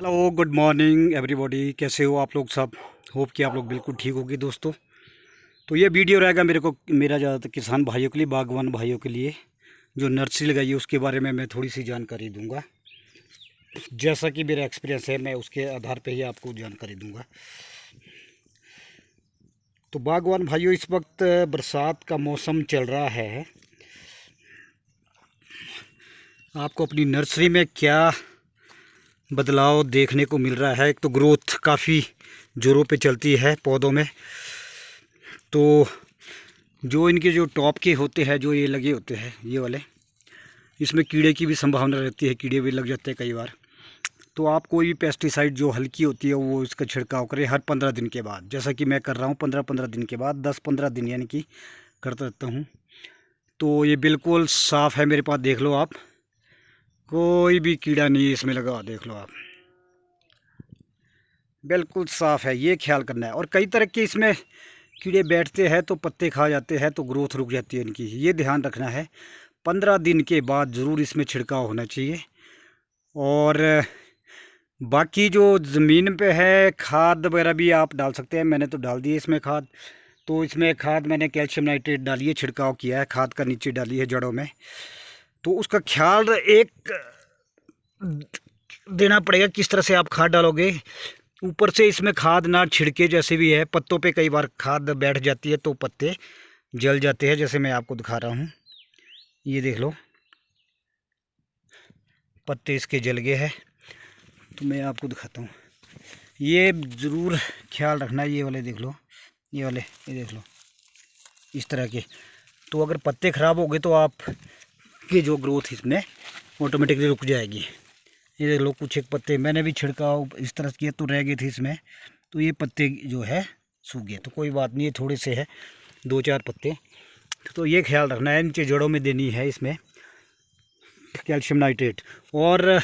Hello, good morning everybody. कैसे हो आप लोग सब? होप कि आप लोग बिल्कुल ठीक होगी दोस्तों। तो ये वीडियो रहेगा मेरा ज़्यादातर किसान भाइयों के लिए, बागवान भाइयों के लिए जो नर्सरी लगाई है उसके बारे में मैं थोड़ी सी जानकारी दूंगा। जैसा कि मेरा एक्सपीरियंस है मैं उसके आधार पे ही आपको जानकारी दूंगा। तो बागवान भाइयों, इस वक्त बरसात का मौसम चल रहा है। आपको अपनी नर्सरी में क्या बदलाव देखने को मिल रहा है? एक तो ग्रोथ काफ़ी जोरों पे चलती है पौधों में। तो जो इनके जो टॉप के होते हैं, जो ये लगे होते हैं ये वाले, इसमें कीड़े की भी संभावना रहती है, कीड़े भी लग जाते हैं कई बार। तो आप कोई भी पेस्टिसाइड जो हल्की होती है वो इसका छिड़काव करें हर 15 दिन के बाद, जैसा कि मैं कर रहा हूँ। 15-15 दिन के बाद 10-15 दिन यानी कि करता रहता हूँ। तो ये बिल्कुल साफ़ है मेरे पास, देख लो आप, कोई भी कीड़ा नहीं है इसमें लगा, देख लो आप, बिल्कुल साफ़ है। ये ख्याल करना है। और कई तरह के इसमें कीड़े बैठते हैं तो पत्ते खा जाते हैं, तो ग्रोथ रुक जाती है इनकी, ये ध्यान रखना है। 15 दिन के बाद ज़रूर इसमें छिड़काव होना चाहिए। और बाकी जो ज़मीन पे है, खाद वगैरह भी आप डाल सकते हैं। मैंने तो डाल दी है इसमें खाद। तो इसमें खाद मैंने कैल्शियम नाइट्रेट डाली है, छिड़काव किया है खाद का, नीचे डाली है जड़ों में। तो उसका ख्याल एक देना पड़ेगा, किस तरह से आप खाद डालोगे। ऊपर से इसमें खाद ना छिड़के, जैसे भी है पत्तों पे कई बार खाद बैठ जाती है तो पत्ते जल जाते हैं, जैसे मैं आपको दिखा रहा हूँ। ये देख लो, पत्ते इसके जल गए हैं। तो मैं आपको दिखाता हूँ, ये ज़रूर ख्याल रखना। ये वाले देख लो, ये वाले, ये देख लो, इस तरह के। तो अगर पत्ते ख़राब हो गए तो आपकी जो ग्रोथ इसमें ऑटोमेटिकली रुक जाएगी। ये देख लो, कुछ एक पत्ते मैंने भी छिड़काव इस तरह किया तो रह गए थे इसमें, तो ये पत्ते जो है सूख गए। तो कोई बात नहीं, ये थोड़े से है, 2-4 पत्ते। तो ये ख्याल रखना है, नीचे जड़ों में देनी है इसमें कैल्शियम नाइट्रेट। और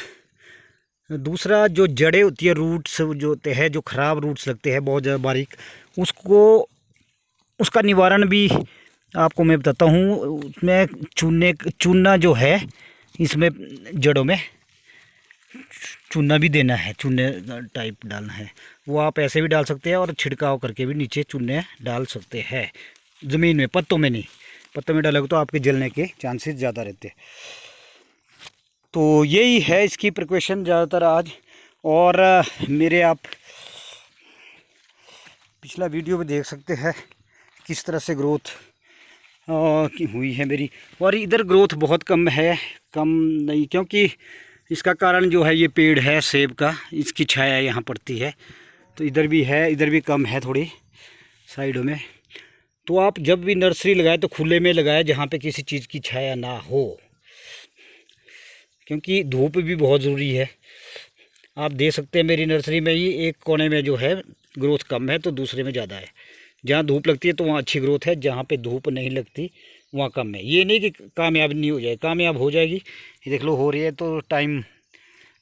दूसरा, जो जड़ें होती है, रूट्स जो होते हैं, जो ख़राब रूट्स लगते हैं बहुत ज़्यादा बारीक, उसको, उसका निवारण भी आपको मैं बताता हूँ। उसमें चूना जो है इसमें जड़ों में चूना भी देना है, चूने टाइप डालना है। वो आप ऐसे भी डाल सकते हैं और छिड़काव करके भी नीचे चूने डाल सकते हैं, ज़मीन में, पत्तों में नहीं। पत्तों में डालोगे तो आपके जलने के चांसेस ज़्यादा रहते हैं। तो यही है इसकी प्रिकॉशन ज़्यादातर आज। और मेरे आप पिछला वीडियो में देख सकते हैं किस तरह से ग्रोथ की हुई है मेरी। और इधर ग्रोथ बहुत कम है, कम नहीं, क्योंकि इसका कारण जो है ये पेड़ है सेब का, इसकी छाया यहाँ पड़ती है। तो इधर भी है, इधर भी कम है थोड़ी साइडों में। तो आप जब भी नर्सरी लगाए तो खुले में लगाए, जहाँ पे किसी चीज़ की छाया ना हो, क्योंकि धूप भी बहुत ज़रूरी है। आप देख सकते हैं मेरी नर्सरी में ही एक कोने में जो है ग्रोथ कम है, तो दूसरे में ज़्यादा है। जहाँ धूप लगती है तो वहाँ अच्छी ग्रोथ है, जहाँ पे धूप नहीं लगती वहाँ कम है। ये नहीं कि कामयाब नहीं हो जाए, कामयाब हो जाएगी। ये देख लो, हो रही है, तो टाइम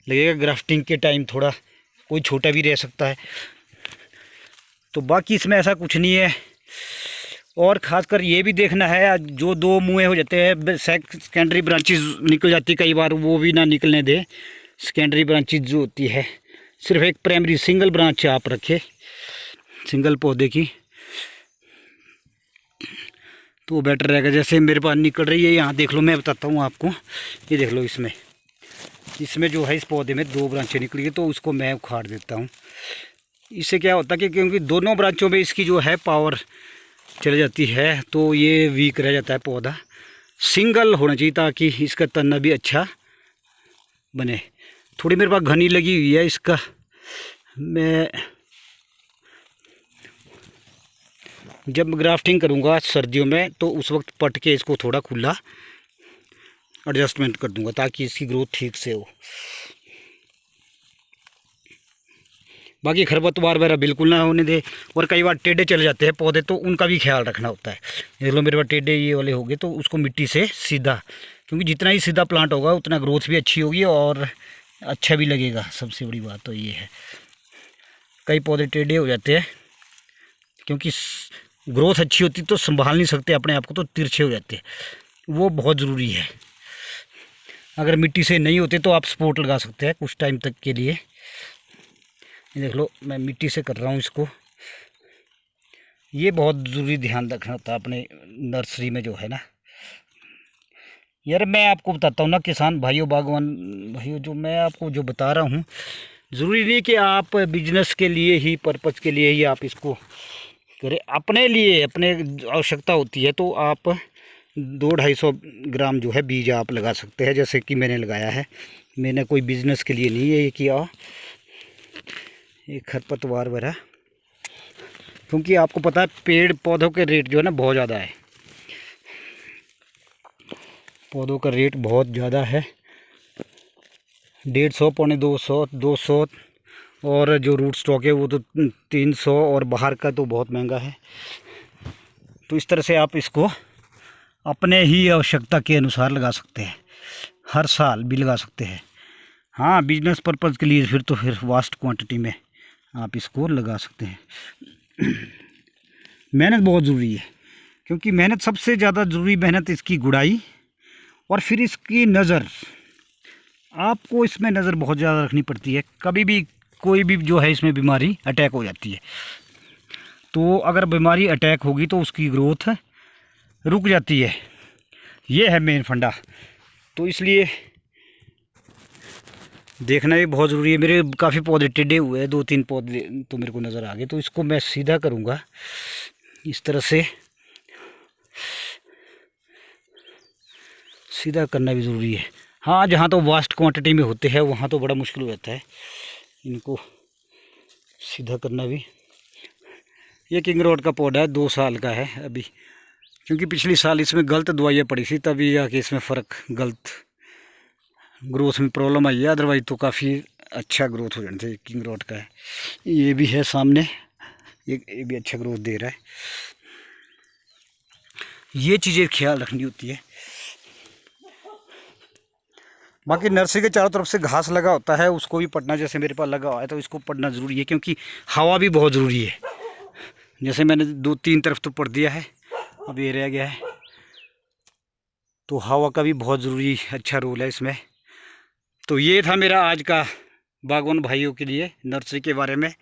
लगेगा। ग्राफ्टिंग के टाइम थोड़ा कोई छोटा भी रह सकता है। तो बाकी इसमें ऐसा कुछ नहीं है। और ख़ासकर ये भी देखना है, जो दो मुँह हो जाते हैं, सेकेंडरी ब्रांचेस निकल जाती कई बार, वो भी ना निकलने दे। सेकेंडरी ब्रांचेस जो होती है, सिर्फ एक प्राइमरी सिंगल ब्रांच आप रखें सिंगल पौधे की, तो बेटर रहेगा। जैसे मेरे पास निकल रही है, यहाँ देख लो, मैं बताता हूँ आपको। ये देख लो, इसमें जो है, इस पौधे में 2 ब्रांचें निकली है, तो उसको मैं उखाड़ देता हूँ। इससे क्या होता है कि क्योंकि दोनों ब्रांचों में इसकी जो है पावर चली जाती है, तो ये वीक रह जाता है पौधा। सिंगल होना चाहिए ताकि इसका तना भी अच्छा बने। थोड़ी मेरे पास घनी लगी हुई है इसका, मैं जब ग्राफ्टिंग करूँगा सर्दियों में तो उस वक्त पट के इसको थोड़ा खुला एडजस्टमेंट कर दूंगा, ताकि इसकी ग्रोथ ठीक से हो। बाकी खरपतवार वगैरह बिल्कुल ना होने दे। और कई बार टेढ़े चले जाते हैं पौधे, तो उनका भी ख्याल रखना होता है। देख लो, मेरे पास टेढ़े ये वाले हो गए, तो उसको मिट्टी से सीधा, क्योंकि जितना ही सीधा प्लांट होगा उतना ग्रोथ भी अच्छी होगी और अच्छा भी लगेगा। सबसे बड़ी बात तो ये है, कई पौधे टेढ़े हो जाते हैं, क्योंकि ग्रोथ अच्छी होती तो संभाल नहीं सकते अपने आप को, तो तिरछे हो जाते हैं। वो बहुत ज़रूरी है। अगर मिट्टी से नहीं होते तो आप सपोर्ट लगा सकते हैं कुछ टाइम तक के लिए। ये देख लो, मैं मिट्टी से कर रहा हूँ इसको। ये बहुत ज़रूरी ध्यान रखना होता है अपने नर्सरी में जो है ना यार। मैं आपको बताता हूँ ना किसान भाइयों, बागवान भाइयों, जो मैं आपको जो बता रहा हूँ, ज़रूरी नहीं कि आप बिजनेस के लिए ही, पर्पज़ के लिए ही आप इसको करें। अपने लिए, अपने आवश्यकता होती है तो आप 200-250 ग्राम जो है बीज आप लगा सकते हैं, जैसे कि मैंने लगाया है। मैंने कोई बिजनेस के लिए नहीं ये किया, ये खरपतवार वगैरह, क्योंकि आपको पता है पेड़ पौधों के रेट जो है ना बहुत ज़्यादा है। पौधों का रेट बहुत ज़्यादा है, 150, पौने 200, और जो रूट स्टॉक है वो तो 300, और बाहर का तो बहुत महंगा है। तो इस तरह से आप इसको अपने ही आवश्यकता के अनुसार लगा सकते हैं, हर साल भी लगा सकते हैं। हाँ, बिजनेस पर्पज़ के लिए फिर तो वास्ट क्वांटिटी में आप इसको लगा सकते हैं। मेहनत बहुत ज़रूरी है, क्योंकि मेहनत सबसे ज़्यादा ज़रूरी, मेहनत इसकी गुड़ाई और फिर इसकी नज़र। आपको इसमें नज़र बहुत ज़्यादा रखनी पड़ती है। कभी भी कोई भी जो है इसमें बीमारी अटैक हो जाती है, तो अगर बीमारी अटैक होगी तो उसकी ग्रोथ रुक जाती है। ये है मेन फंडा। तो इसलिए देखना भी बहुत ज़रूरी है। मेरे काफ़ी पौधे टेढ़े हुए हैं, 2-3 पौधे तो मेरे को नज़र आ गए, तो इसको मैं सीधा करूँगा इस तरह से। सीधा करना भी ज़रूरी है। हाँ, जहाँ तो वास्ट क्वांटिटी में होते हैं वहाँ तो बड़ा मुश्किल हो जाता है इनको सीधा करना भी। ये किंग रोड का पौधा है, 2 साल का है अभी, क्योंकि पिछले साल इसमें गलत दवाइयाँ पड़ी थी, तभी आके इसमें फ़र्क, गलत ग्रोथ में प्रॉब्लम आई है। अदरवाइज तो काफ़ी अच्छा ग्रोथ हो जाना चाहिए। किंग रोड का है, ये भी है सामने, ये भी अच्छा ग्रोथ दे रहा है। ये चीज़ें ख्याल रखनी होती है। बाकी नर्सरी के चारों तरफ से घास लगा होता है, उसको भी पड़ना, जैसे मेरे पास लगा हुआ है तो इसको पड़ना ज़रूरी है, क्योंकि हवा भी बहुत ज़रूरी है। जैसे मैंने 2-3 तरफ तो पड़ दिया है, अब ये रह गया है, तो हवा का भी बहुत ज़रूरी अच्छा रोल है इसमें। तो ये था मेरा आज का बागवान भाइयों के लिए नर्सरी के बारे में।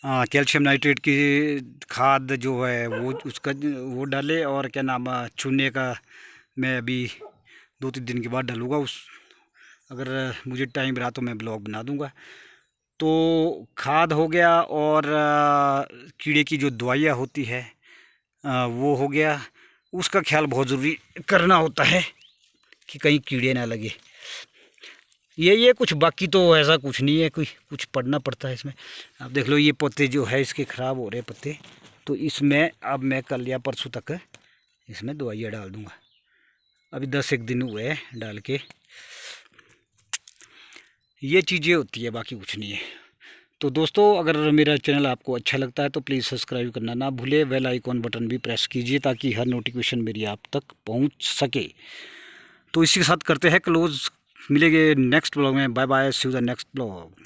कैल्शियम नाइट्रेट की खाद जो है वो डाले, और क्या नाम, चूने का मैं अभी 2-3 दिन के बाद डालूँगा। अगर मुझे टाइम रहा तो मैं ब्लॉग बना दूँगा। तो खाद हो गया, और कीड़े की जो दवाइयाँ होती है वो हो गया। उसका ख्याल बहुत ज़रूरी करना होता है कि कहीं कीड़े ना लगे। ये कुछ, बाकी तो ऐसा कुछ नहीं है, कुछ पढ़ना पड़ता है इसमें। आप देख लो, ये पत्ते जो है इसके ख़राब हो रहे पत्ते, तो इसमें अब मैं कल या परसों तक इसमें दवाइयाँ डाल दूँगा। अभी 10-1 दिन हुए हैं डाल के। ये चीज़ें होती है, बाकी कुछ नहीं है। तो दोस्तों, अगर मेरा चैनल आपको अच्छा लगता है तो प्लीज़ सब्सक्राइब करना ना भूले, बेल आइकॉन बटन भी प्रेस कीजिए ताकि हर नोटिफिकेशन मेरी आप तक पहुंच सके। तो इसी के साथ करते हैं क्लोज़। मिलेंगे नेक्स्ट ब्लॉग में। Bye bye, see you the next blog.